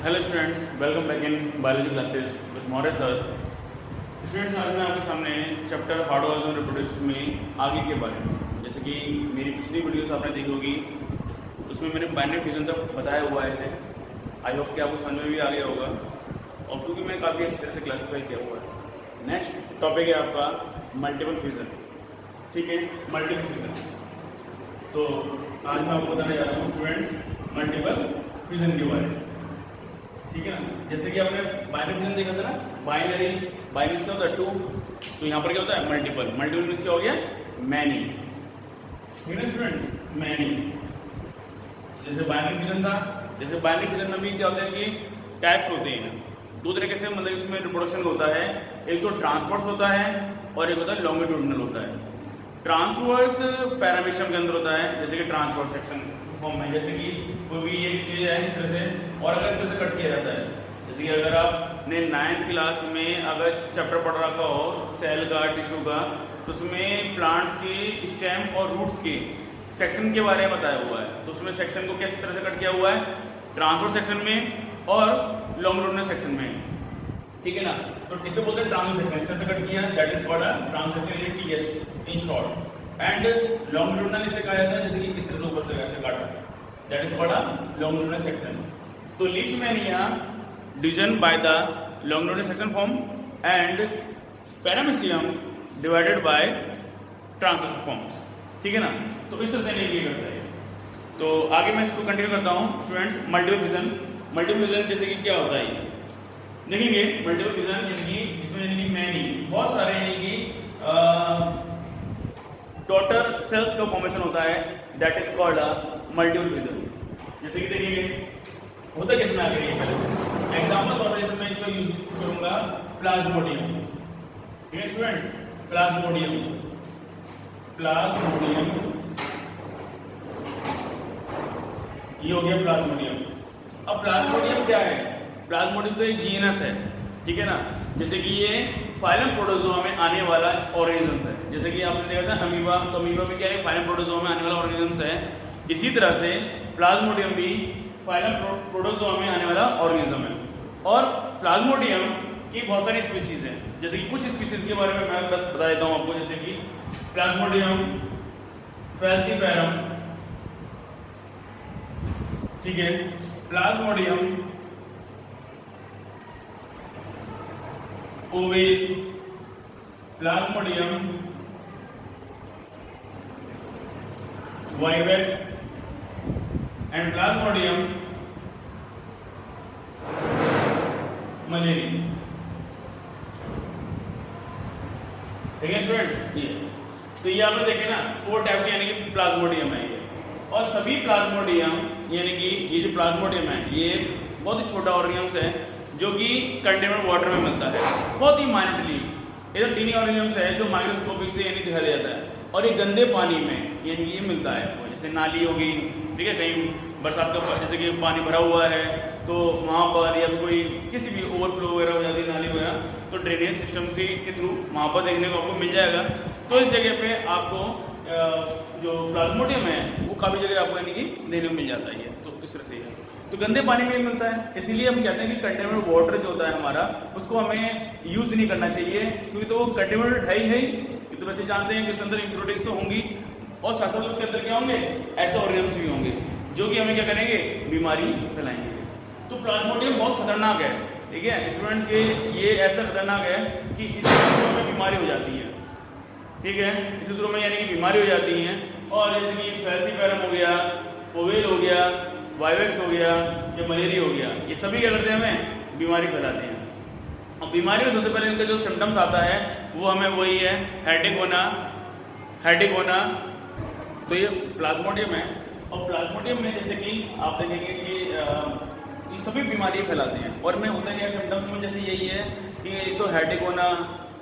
Hello students, welcome back in biology classes with Maurya sir. Students, आज मैं आपके सामने चैप्टर हार्ड ऑर्गन रिप्रोड्यूस में आगे के बारे में, जैसे कि मेरी पिछली वीडियोस आपने देखी होगी, उसमें मैंने बाइनरी फ्यूजन तक बताया हुआ है। ऐसे आई होप कि आपको समझ में भी आ गया होगा, और क्योंकि मैं काफ़ी अच्छी तरह से क्लासीफाई किया हुआ है। नेक्स्ट टॉपिक है आपका मल्टीपल फ्यूजन। ठीक है, मल्टीपल फ्यूजन। तो आज मैं आपको बताने जा रहा हूँ स्टूडेंट्स मल्टीपल फ्यूजन के बारे में। ठीक है ना, जैसे कि आपने बाइनरी फ्यूजन देखा था ना, बाइनरी क्या होता है? टू। तो यहाँ पर क्या होता है? मल्टीपल। मल्टीपल मीन्स क्या हो गया? मैनी। ठीक है स्टूडेंट्स, मैनी। जैसे बाइनरी फ्यूजन था, जैसे बाइनरी फ्यूजन में भी क्या होता है कि टाइप्स होते हैं दो तरीके से, मतलब इसमें रिप्रोडक्शन होता है। एक तो ट्रांसवर्स होता है और एक होता है लॉन्गिट्यूडिनल होता है। ट्रांसवर्स पैरामीशियम के अंदर होता है, जैसे कि ट्रांसवर्स सेक्शन फॉर्म में, जैसे कि कोई भी एक चीज है इस तरह से, और अगर इस तरह से कट किया जाता है, जैसे कि अगर आपने 9th क्लास में अगर चैप्टर पढ़ रखा हो सेल का, टिश्यू का, तो उसमें प्लांट्स की स्टेम और रूट्स के सेक्शन के बारे में बताया हुआ है। तो उसमें सेक्शन को किस तरह से कट किया हुआ है? ट्रांसवर्स सेक्शन में और लॉन्गिट्यूडिनल सेक्शन में। ठीक है ना, तो इसे बोलते हैं ट्रांसवर्स सेक्शन। इस तरह से कट किया, that is called a transverse section, TS in short. And longitudinal इसे कहा जाता है, जैसे कि इस तरह से ऊपर से ऐसे काटा, that is called a longitudinal section. तो Leishmania division by the longitudinal section form and Paramecium divided by transverse forms. ठीक है ना, तो इस तरह से नहीं किया करता है। तो आगे मैं इसको कंटिन्यू करता हूँ students. Multiple fusion. Multiple fusion जैसे कि क्या होता है देखेंगे। मल्टीपल फ्यूजन इसमें यानी कि मैनी बहुत सारे यानी कि टोटल सेल्स का फॉर्मेशन होता है, that is called a multiple fusion. जैसे कि देखिए होता किसमें आगे पहले एग्जांपल तौर पर मैं इसको यूज करूंगा प्लाज्मोडियम। ठीक है स्टूडेंट्स, प्लाज्मोडियम ये हो गया प्लाज्मोडियम। अब प्लाज्मोडियम क्या है? प्लाज्मोडियम तो एक जीनस है। ठीक है ना, जैसे कि ये फाइलम प्रोटोजोआ में आने वाला ऑर्गेनिजम्स है। जैसे कि आपने देखा था अमीबा, तो अमीबा में क्या है? फाइलम प्रोटोजोआ में आने वाला ऑर्गेनिजम्स है। इसी तरह से प्लाज्मोडियम भी फाइलम प्रोटोजोआ में आने वाला ऑर्गेनिज्म है। और प्लाज्मोडियम की बहुत सारी स्पीसीज हैं, जैसे कि कुछ स्पीसीज के बारे में मैं बता देता हूं आपको, जैसे कि प्लाज्मोडियम फैल्सीपैरम, ठीक है, Plasmodium oval, Plasmodium vivax and Plasmodium malariae. ठीक है स्टूडेंट्स, तो ये आपने देखे ना 4 टाइप्स यानी कि प्लाज्मोडियम है ये। और सभी प्लाज्मोडियम यानी कि ये जो प्लाज्मोडियम है ये बहुत ही छोटा ऑर्गेनिजम्स है, जो कि कंटेनमेंट वाटर में मिलता है, बहुत ही माइनरली। ये तो टीनी ऑर्गेनिजम्स है जो माइक्रोस्कोपिक से यानी दिखाई जाता है, और ये गंदे पानी में यानी ये मिलता है, जैसे नाली होगी, ठीक है, कहीं बरसात का जैसे कि पानी भरा हुआ है तो वहाँ पर, या कोई किसी भी ओवरफ्लो वगैरह हो जाती है नाली वगैरह, तो ड्रेनेज सिस्टम से के थ्रू वहाँ पर देखने को आपको मिल जाएगा। तो इस जगह पे आपको जो प्लाज्मोडियम है वो काफ़ी जगह आपको यानी कि देखने को मिल जाता है। तो इस तरह से है, तो गंदे पानी में मिलता है, इसीलिए हम कहते हैं कि कंटेनमेंट वाटर जो होता है हमारा, उसको हमें यूज नहीं करना चाहिए, क्योंकि तो वो कंटेनमेंट है ही। ये तो वैसे जानते हैं कि उसके अंदर इम्प्योरिटीज तो होंगी, और साथ साथ उसके अंदर क्या होंगे? ऐसे ऑर्गेनिजम्स भी होंगे जो कि हमें क्या करेंगे? बीमारी फैलाएंगे। तो प्लाज्मोडियम बहुत खतरनाक है। ठीक है स्टूडेंट्स, के ये ऐसा खतरनाक है कि इसके थ्रू में बीमारी हो जाती है। ठीक है, इसके थ्रू में यानी कि बीमारी हो जाती है। और जैसे कि फैल्सीपैरम हो गया, ओवेल हो गया, वाइवेक्स हो गया, या मलेरिया हो गया, ये सभी क्या करते हैं? हमें बीमारी फैलाते हैं। और बीमारी में सबसे पहले इनका जो सिम्टम्स आता है वो हमें वही है हेडेक होना। तो ये प्लाज्मोडियम है, और प्लाज्मोडियम में जैसे कि आप देखेंगे कि ये सभी बीमारी फैलाते हैं। और में होता है सिम्टम्स में जैसे यही है कि तो हेडेक होना,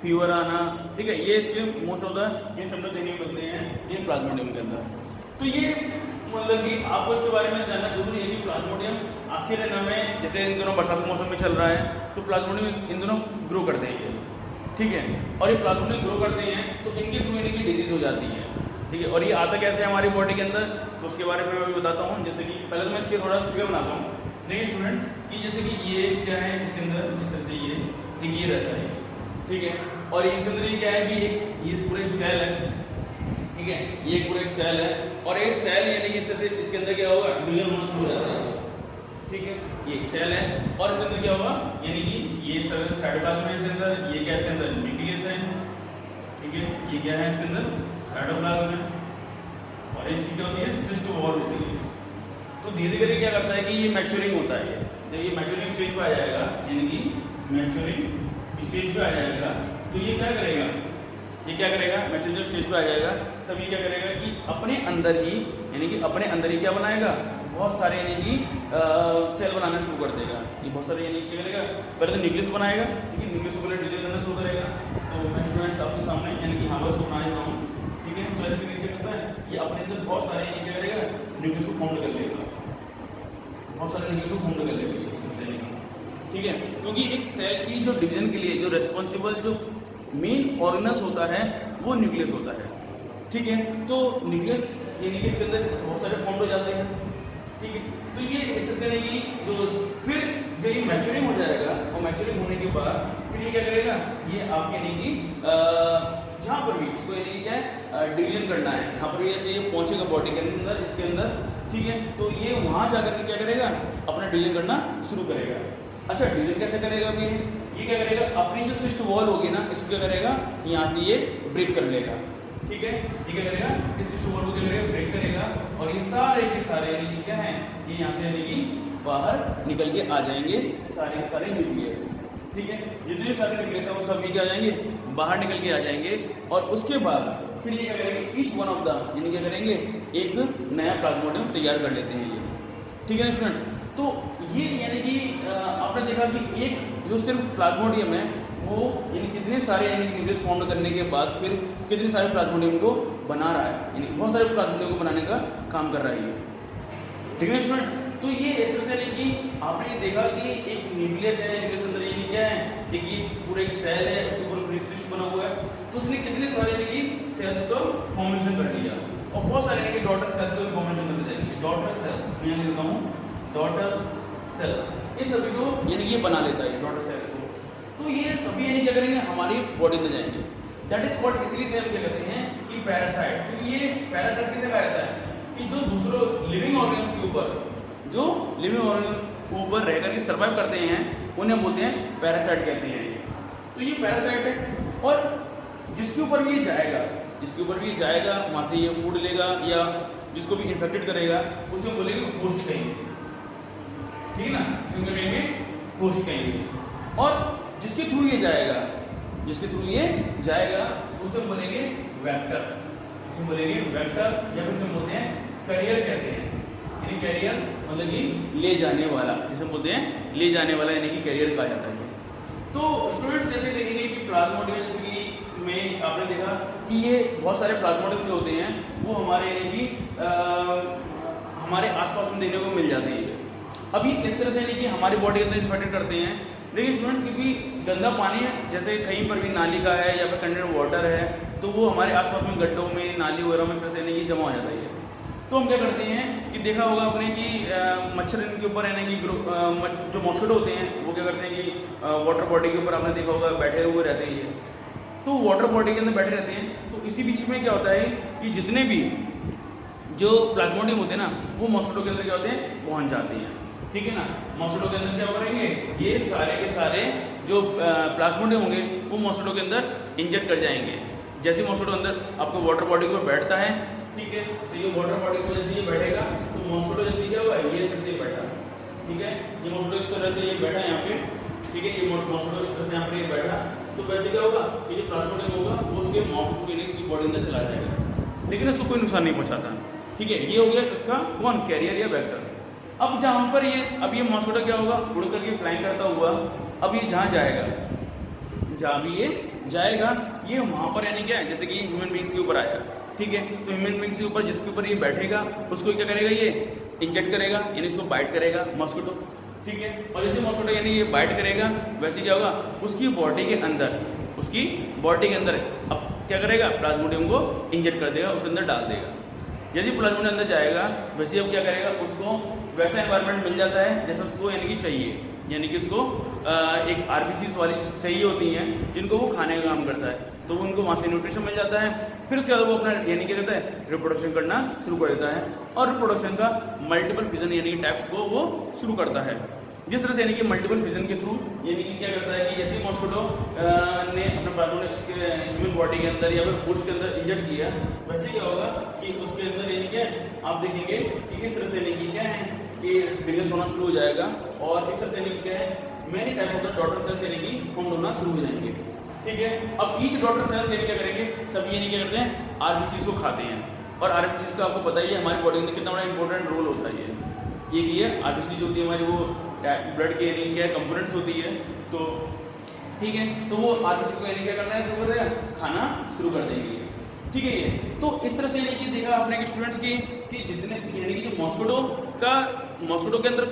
फीवर आना, ठीक है, ये इसके मोस्ट ऑफ द ये सिम्टम्स देखने को मिलते हैं ये प्लाज्मोडियम के अंदर। तो ये मतलब कि आपको इसके बारे में जानना जरूरी है कि प्लाज्मोडियम आखिर में, जैसे इन दोनों बरसात के मौसम में चल रहा है, तो प्लाज्मोडियम इन दोनों ग्रो करते हैं ये। ठीक है, और ये प्लाज्मोडियम ग्रो करते हैं तो इनके थ्रू इनकी डिजीज हो जाती है। ठीक है, और ये आता कैसे है हमारी बॉडी के अंदर, तो उसके बारे में मैं भी बताता हूँ। जैसे कि पहले तो मैं इसके थोड़ा फिगर बनाता हूँ। देखिए स्टूडेंट्स, कि जैसे कि ये क्या है इसके अंदर, इस तरह से ये रहता है, ठीक है। और इसके अंदर ये क्या है कि ये पूरा एक सेल है, ठीक है, ये पूरा एक सेल है। और एक सेल यानी कि इस तरह से इसके अंदर क्या होगा, डिवीजन होना शुरू हो जाता है, ठीक है। ये एक सेल है और इसके अंदर क्या होगा, यानी कि ये साइटोप्लाज्म है इसके अंदर, ये क्या है इसके अंदर न्यूक्लियस है, ठीक है। ये क्या है इसके अंदर साइटोप्लाज्म है और इसकी क्या होती है सिस्ट वॉल होती है। तो धीरे धीरे क्या करता है कि ये मैच्योरिंग होता है। जब ये मैच्योरिंग स्टेज पे आ जाएगा, यानी कि मैच्योरिंग स्टेज पे आ जाएगा, तो ये क्या करेगा, मैच्योरिंग स्टेज पे आ जाएगा, तब ये क्या करेगा कि अपने अंदर ही, यानी कि अपने अंदर ही क्या बनाएगा, बहुत सारे यानी कि सेल बनाना शुरू कर देगा। ये बहुत सारे यानी क्या करेगा, पहले तो न्यूक्लियस बनाएगा, ठीक है, न्यूक्लियस को पहले डिवीजन करना शुरू करेगा। तो मैं स्टूडेंट्स आपके सामने यानी कि यहाँ पर बना देता हूँ, ठीक है। तो ऐसे करके क्या करता है, ये अपने अंदर बहुत सारे यानी क्या करेगा, न्यूक्लियस को फॉर्म कर लेगा, बहुत सारे न्यूक्लियस को फॉर्म कर लेगा इस तरह से, ठीक है। क्योंकि एक सेल की जो डिवीजन के लिए जो रेस्पॉन्सिबल जो मेन ऑर्गेनल्स होता है वो न्यूक्लियस होता है, ठीक है। तो न्यूक्लियस यानी कि इसके अंदर बहुत सारे फॉर्म हो जाते हैं, ठीक है। तो ये इस तरह से कि जो फिर जब ये मैच्योरिंग हो जाएगा और मैच्योरिंग होने के बाद फिर ये क्या करेगा, ये आपके यानी कि जहाँ पर भी इसको यानी कि क्या है डिवीजन करना है, जहाँ पर भी ऐसे ये पहुंचेगा बॉडी के अंदर, इसके अंदर, ठीक है। तो ये वहाँ जाकर के क्या करेगा, अपना डिवीजन करना शुरू करेगा। अच्छा, डिवीजन कैसे करेगा अभी, ये क्या करेगा, अपनी जो सिस्ट वॉल होगी ना, इसको क्या करेगा, यहाँ से ये ब्रेक कर लेगा, ठीक है। ये क्या करेगा, इस सिस्ट वॉल को क्या करेगा, ब्रेक करेगा और ये सारे के सारे यानी कि क्या है, ये यहाँ से यानी कि बाहर निकल के आ जाएंगे, सारे के सारे न्यूक्लियस, ठीक है। जितने भी सारे न्यूक्लियस है वो सभी क्या आ जाएंगे, बाहर निकल के आ जाएंगे। और उसके बाद फिर ये क्या करेंगे, ईच वन ऑफ द यानी क्या करेंगे, एक नया प्लाज्मोडियम तैयार कर लेते हैं ये, ठीक है ना स्टूडेंट्स। तो ये यानी कि आपने देखा कि एक जो सिर्फ प्लाज्मोडियम है वो यानी कितने सारे यानी कि न्यूक्लियस फॉर्म करने के बाद फिर कितने सारे प्लाज्मोडियम को बना रहा है, यानी बहुत सारे प्लाज्मोडियम को बनाने का काम कर रहा है ये, ठीक है स्टूडेंट्स। तो ये इस तरह से यानी कि आपने देखा कि एक न्यूक्लियस है, न्यूक्लियस अंदर यानी क्या है, एक ये पूरा एक सेल है, उसके ऊपर फ्री सिस्ट बना हुआ है, तो उसने कितने सारे यानी कि सेल्स का फॉर्मेशन कर लिया और बहुत सारे यानी कि डॉटर सेल्स का फॉर्मेशन कर देंगे। डॉटर सेल्स मैं यहाँ लिखता हूँ, डॉटर सेल्स, ये सभी को यानी ये बना लेता है डॉटर सेल्स को। तो ये सभी यानी क्या करेंगे, हमारी बॉडी में जाएंगे, दैट इज कॉल्ड, इसलिए से हम क्या कहते हैं कि पैरासाइट। क्योंकि ये पैरासाइट किसे कहा जाता है कि जो दूसरों लिविंग ऑर्गेन्स के ऊपर, जो लिविंग ऑर्गेन ऊपर रहकर के सर्वाइव करते हैं, उन्हें बोलते हैं पैरासाइट कहते हैं। तो ये पैरासाइट है और जिसके ऊपर भी ये जाएगा, जिसके ऊपर भी जाएगा वहाँ से ये फूड लेगा या जिसको भी इन्फेक्टेड करेगा उसे बोलेंगे होस्ट कहेंगे, ठीक है ना, इसको कहेंगे होस्ट कहेंगे। और जिसके थ्रू ये जाएगा, जिसके थ्रू ये जाएगा उसे बोलेंगे वेक्टर, उसे बोलेंगे वेक्टर या फिर बोलते हैं कैरियर कहते हैं, यानी कैरियर मतलब कि ले जाने वाला, जिसे बोलते हैं ले जाने वाला, यानी कि कैरियर कहा जाता है। तो स्टूडेंट्स जैसे देखेंगे कि प्लाज्मोडियम, जैसे कि में आपने देखा कि ये बहुत सारे प्लाज्मोडियम जो होते हैं वो हमारे यानी कि हमारे आसपास में देखने को मिल जाते हैं। अब ये किस तरह से यानी कि हमारी बॉडी के अंदर इन्फेक्टेड करते हैं। देखिए स्टूडेंट्स, क्योंकि गंदा पानी है, जैसे कहीं पर भी नाली का है या फिर कंटेनर वाटर है, तो वो हमारे आसपास में गड्ढों में, नाली वगैरह में से यानी कि जमा हो जाता है। तो हम क्या करते हैं कि देखा होगा आपने कि मच्छर इनके ऊपर यानी कि जो मॉस्किटो होते हैं वो क्या करते हैं कि वाटर बॉडी के ऊपर आपने देखा होगा बैठे हुए रहते हैं ये, तो वाटर बॉडी के अंदर बैठे रहते हैं। तो इसी बीच में क्या होता है कि जितने भी जो प्लाज्मोडियम होते हैं ना, वो मॉस्किटो के अंदर क्या होते हैं, पहुँच जाते हैं, ठीक है ना। मॉस्किटो के अंदर क्या करेंगे, ये सारे के सारे जो प्लाज्मोडियम होंगे वो मॉस्किटो के अंदर इंजेक्ट कर जाएंगे। जैसे मॉस्किटो अंदर आपको वाटर बॉडी के ऊपर बैठता है, ठीक है, तो ये वाटर बॉडी को जैसे ये बैठेगा तो मॉस्किटो जैसे क्या हुआ, ये से बैठा, ठीक है, ये मॉस्किटो इस तरह से ये बैठा यहाँ पे, ठीक है, ये मॉस्किटो इस तरह से यहाँ पे ये बैठा, तो वैसे क्या होगा कि जो प्लाज्मोडियम होगा वो उसके माउथ के इसकी बॉडी अंदर चला जाएगा, लेकिन उसको कोई नुकसान नहीं पहुँचाता, ठीक है। ये हो गया इसका कौन, कैरियर या वेक्टर। अब जहाँ पर ये अब ये मॉस्किटो क्या होगा, उड़ करके फ्लाइंग करता हुआ अब ये जहाँ जाएगा, जहाँ भी ये जाएगा ये वहाँ पर यानी क्या है, जैसे कि ह्यूमन बींग्स के ऊपर आया, ठीक है, तो ह्यूमन बींग्स के ऊपर जिसके ऊपर ये बैठेगा उसको क्या करेगा, ये इंजेक्ट करेगा, यानी इसको बाइट करेगा मॉस्किटो, ठीक है। और जैसे मॉस्किटो यानी ये बाइट करेगा वैसे क्या होगा, उसकी बॉडी के अंदर, उसकी बॉडी के अंदर अब क्या करेगा, प्लाज्मोडियम को इंजेक्ट कर देगा, उसके अंदर डाल देगा। जैसे प्लाज्मोडियम अंदर जाएगा वैसे अब क्या करेगा, उसको वैसा एनवायरनमेंट मिल जाता है जैसा उसको यानी कि चाहिए, यानी कि उसको एक आरबीसीज वाली चाहिए होती हैं जिनको वो खाने का काम करता है, तो उनको वहाँ से न्यूट्रिशन मिल जाता है। फिर उसके बाद वो अपना यानी क्या रहता है रिप्रोडक्शन करना शुरू कर देता है, और रिप्रोडक्शन का मल्टीपल फिजन यानी कि टाइप्स को वो शुरू करता है। जिस तरह से यानी कि मल्टीपल फिजन के थ्रू यानी कि क्या करता है कि जैसे मॉस्किटो ने अपने प्राणों ने उसके ह्यूमन बॉडी के अंदर या फिर बुश के अंदर इंजेक्ट किया, वैसे क्या होगा कि उसके अंदर यानी क्या आप देखेंगे कि किस तरह से यानी कि क्या है कि बिगल्स होना शुरू हो जाएगा, और इस तरह से यानी क्या है many type of the daughter cells यानी कि फॉर्म होना शुरू हो जाएंगे। ठीक है, अब ईच डॉटर सेल्स यानी क्या करेंगे, सभी यानी क्या करते हैं आरबीसीज को खाते हैं, और आरबीसीज का आपको पता ही है हमारी बॉडी में कितना बड़ा इंपॉर्टेंट रोल होता है। ये आरबीसी जो होती है हमारी वो ब्लड के यानी क्या कंपोनेंट्स होती है, तो ठीक है, तो वो आरबीसी को यानी क्या करना है शुरू कर देगा, खाना शुरू कर देंगे। ठीक है, ये तो इस तरह से यानी कि देखा आपने कि स्टूडेंट्स की कि जितने यानी कि जो मॉस्किटो के अंदर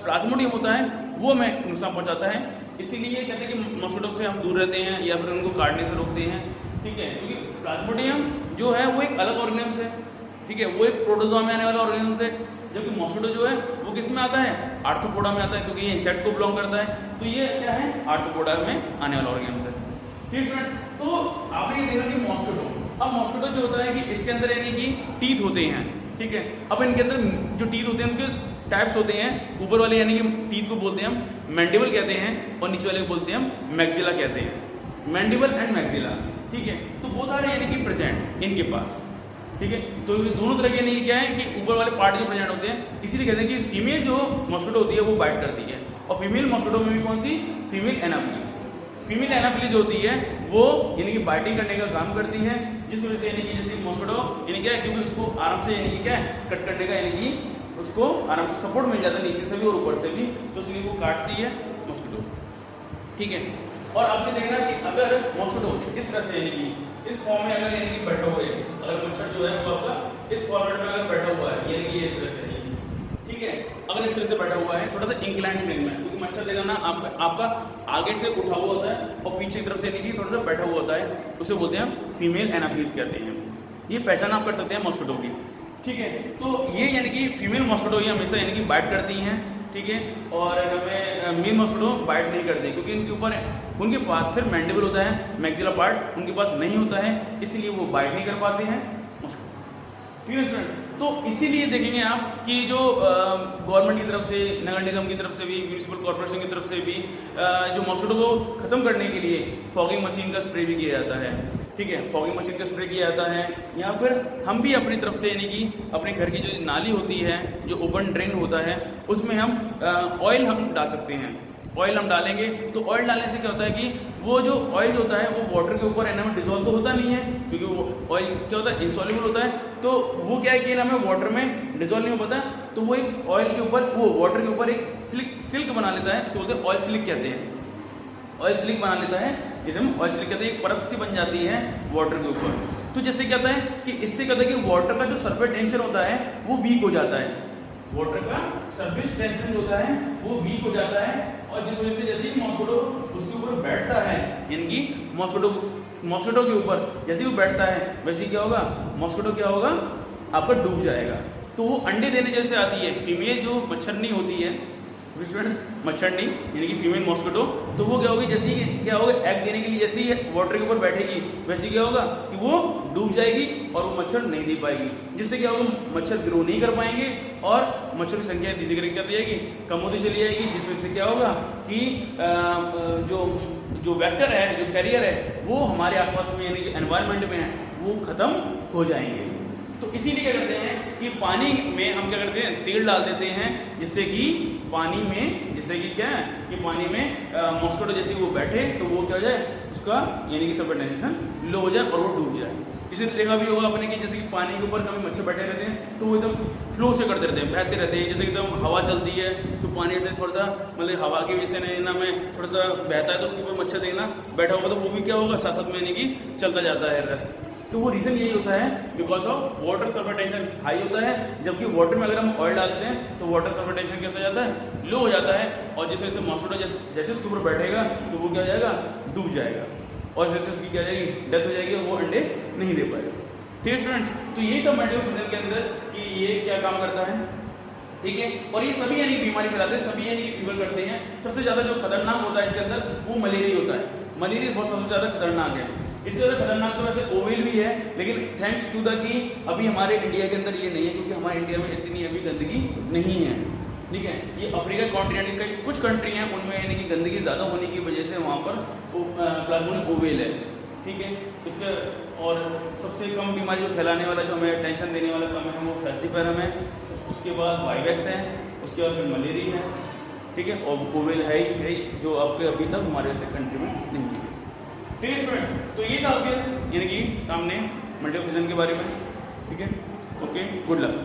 प्लाज्मोडियम होता है वो हमें नुकसान पहुंचाता है, इसीलिए कहते हैं कि मॉस्किटो से हम दूर रहते हैं या फिर उनको काटने से रोकते हैं। ठीक है, क्योंकि प्लाज्मोडियम जो है वो एक अलग ऑर्गेनिज्म है, ठीक है, वो एक प्रोटोजोआ में आने वाला ऑर्गेनिज्म है, जबकि मॉस्किटो जो है वो किस में आता है, आर्थ्रोपोडा में आता है, क्योंकि ये इंसेक्ट को बिलोंग करता है, तो ये क्या है आर्थ्रोपोडा में आने वाला ऑर्गेनिज्म है। ठीक स्टूडेंट्स, तो आपने ये देखा कि मॉस्किटो, अब मॉस्किटो जो होता है कि इसके अंदर यानी कि टीथ होते हैं। ठीक है, अब इनके अंदर जो टीथ होते हैं उनके टाइप्स होते हैं, ऊपर वाले यानी कि टीथ को बोलते हैं हम मैंडिबल कहते हैं, और नीचे वाले को बोलते हैं हम मैक्सिला कहते हैं, मैंडिबल एंड मैक्सिला। ठीक है, तो वो सारे यानी कि प्रेजेंट इनके पास। ठीक है, तो दोनों तरह के यानी क्या है कि ऊपर वाले पार्ट जो प्रेजेंट होते हैं, इसीलिए कहते हैं कि फीमेल जो मॉस्किटो होती है वो बाइट करती है, और फीमेल मॉस्किटो में भी कौन सी, फीमेल एनाफिलीज। फीमेल एनाफिलीज होती है वो यानी कि बाइटिंग करने का काम करती है, जिस वजह से यानी कि जैसे मॉस्किटो यानी क्या है क्योंकि उसको आराम से यानी कि क्या है कट करने का यानी कि उसको आराम से सपोर्ट मिल जाता है नीचे से भी और ऊपर से भी, तो इसलिए वो काटती है मॉस्किटो। ठीक है, और आपने देखना कि अगर मॉस्किटो इस तरह से यानी कि इस फॉर्म में अगर यानी कि बैठा हुआ है, अगर मच्छर जो है वो आपका इस फॉर्मेट में अगर बैठा हुआ है यानी कि इस तरह से, ठीक है, अगर इस तरह से बैठा हुआ है थोड़ा सा इंक्लाइन स्प्रिंग में, क्योंकि मच्छर देखा ना आपका आगे से उठा हुआ होता है और पीछे की तरफ से यानी कि थोड़ा सा बैठा हुआ होता है, उसे बोलते हैं फीमेल एनाफिलीज कहते हैं। ये पहचान आप कर सकते हैं मॉस्किटो की। ठीक है, तो ये यानी कि फीमेल मॉस्किटो ये हमेशा यानी कि बाइट करती हैं। ठीक है, और हमें मेल मॉस्किटो बाइट नहीं करती, क्योंकि इनके ऊपर उनके पास सिर्फ मैंडिबल होता है, मैक्सिला पार्ट उनके पास नहीं होता है, इसलिए वो बाइट नहीं कर पाते हैं मॉस्किटो। ठीक है स्टूडेंट, तो इसीलिए देखेंगे आप कि जो गवर्नमेंट की तरफ से, नगर निगम की तरफ से भी, म्यूनिसिपल कॉर्पोरेशन की तरफ से भी जो मॉस्किटो को खत्म करने के लिए फॉगिंग मशीन का स्प्रे भी किया जाता है। ठीक है, फॉगिंग मशीन का स्प्रे किया जाता है, या फिर हम भी अपनी तरफ से यानी कि अपने घर की जो नाली होती है, जो ओपन ड्रेन होता है, उसमें हम ऑयल हम डाल सकते हैं। ऑयल हम डालेंगे तो ऑयल डालने से क्या होता है कि वो जो ऑयल जो होता है वो वाटर के ऊपर एनम डिसॉल्व तो होता नहीं है, क्योंकि वो ऑयल क्या होता है इंसॉल्युबल होता है, तो वो क्या है कि हमें वाटर में डिसॉल्व नहीं हो पाता, तो वो एक ऑयल के ऊपर, वो वाटर के ऊपर एक सिल्क बना लेता है, इसे बोलते हैं ऑयल सिल्क कहते हैं। ऑयल सिल्क बना लेता है, जिसे हम ऑयल सिल्क कहते हैं, एक परत सी बन जाती है वाटर के ऊपर। तो जैसे क्या होता है कि इससे क्या होता है कि वाटर का जो सरफेस टेंशन होता है वो वीक हो जाता है, वाटर का सरफेस टेंशन जो होता है वो वीक हो जाता है, और जिस वजह से जैसे ही मॉस्किटो उसके ऊपर बैठता है, यानी कि मॉस्किटो के ऊपर जैसे ही वो बैठता है वैसे ही क्या होगा, मॉस्किटो क्या होगा आपका डूब जाएगा। तो वो अंडे देने जैसे आती है फीमेल जो मच्छरनी होती है, स्टूडेंट्स मच्छरनी यानी कि फीमेल मॉस्किटो, तो वो क्या होगी, जैसे ही क्या होगा एग देने के लिए जैसे ही वाटर के ऊपर बैठेगी वैसे क्या होगा कि वो डूब जाएगी और वो मच्छर नहीं दे पाएगी, जिससे क्या होगा मच्छर ग्रो नहीं कर पाएंगे और मच्छर की संख्या धीरे धीरे क्या जाएगी, कम होती चली जाएगी, जिसमें से क्या होगा कि जो वेक्टर है, जो कैरियर है, वो हमारे आसपास में यानी जो एनवायरनमेंट में है वो खत्म हो जाएंगे। तो इसीलिए क्या करते हैं कि पानी में हम क्या करते हैं, तेल डाल देते हैं, जिससे कि पानी में, जिससे कि क्या है कि पानी में मॉस्किटो जैसे वो बैठे तो वो क्या हो जाए, उसका यानी कि सब्सटेंशन लो हो जाए और वो डूब जाए। इसीलिए देखा भी होगा अपने कि जैसे कि पानी के ऊपर कभी मच्छर बैठे रहते हैं तो वो एकदम फ्लो से करते रहते हैं, बहते रहते हैं, जैसे एकदम हवा चलती है तो पानी से थोड़ा सा मतलब हवा की वजह से ना में थोड़ा सा बहता है तो उसके ऊपर मच्छर देखना बैठा होगा तो वो भी क्या होगा साथ साथ में यानी कि चलता जाता है। तो वो रीजन यही होता है बिकॉज ऑफ वाटर सल्फेटेशन हाई होता है, जबकि वाटर में अगर हम ऑयल डालते हैं तो वाटर सल्फेटेशन कैसा जाता है, लो हो जाता है, और जिस वजह से मॉस्किटो जैसे उसके ऊपर बैठेगा तो वो क्या हो जाएगा, डूब जाएगा, और जैसे उसकी क्या जाएगी, डेथ हो जाएगी और वो अंडे नहीं दे पाएगा। ठीक है स्टूडेंट्स, तो यही था मल्टीपल फिजन के अंदर कि ये क्या काम करता है। ठीक है। और ये सभी यानी बीमारी फैलाते हैं, सभी यानी फीवर करते हैं। सबसे ज्यादा जो खतरनाक होता है इसके अंदर वो मलेरिया होता है। मलेरिया बहुत सबसे ज्यादा खतरनाक है। इससे ज्यादा खतरनाक तो वैसे ओवेल भी है, लेकिन थैंक्स टू द कि अभी हमारे इंडिया के अंदर ये नहीं है, क्योंकि हमारे इंडिया में इतनी अभी गंदगी नहीं है, ठीक है। ये अफ्रीका कॉन्टिनेंट का कुछ कंट्री हैं उनमें यानी कि गंदगी ज़्यादा होने की वजह से वहाँ पर प्लाज्मोनिक ओवेल है, ठीक है। इसका और सबसे कम बीमारी जो फैलाने वाला जो हमें टेंशन देने वाला कम है वो फैल्सीपैरम है, उसके बाद वाइवेक्स है, उसके बाद फिर मलेरिया है, ठीक है। और ओवेल है ही जो आपके अभी तक हमारे ऐसे कंट्री में नहीं है, ठीक है स्टूडेंट्स। तो ये था आपके यानी कि सामने मल्टीपल विजन के बारे में, ठीक है। Okay, good luck.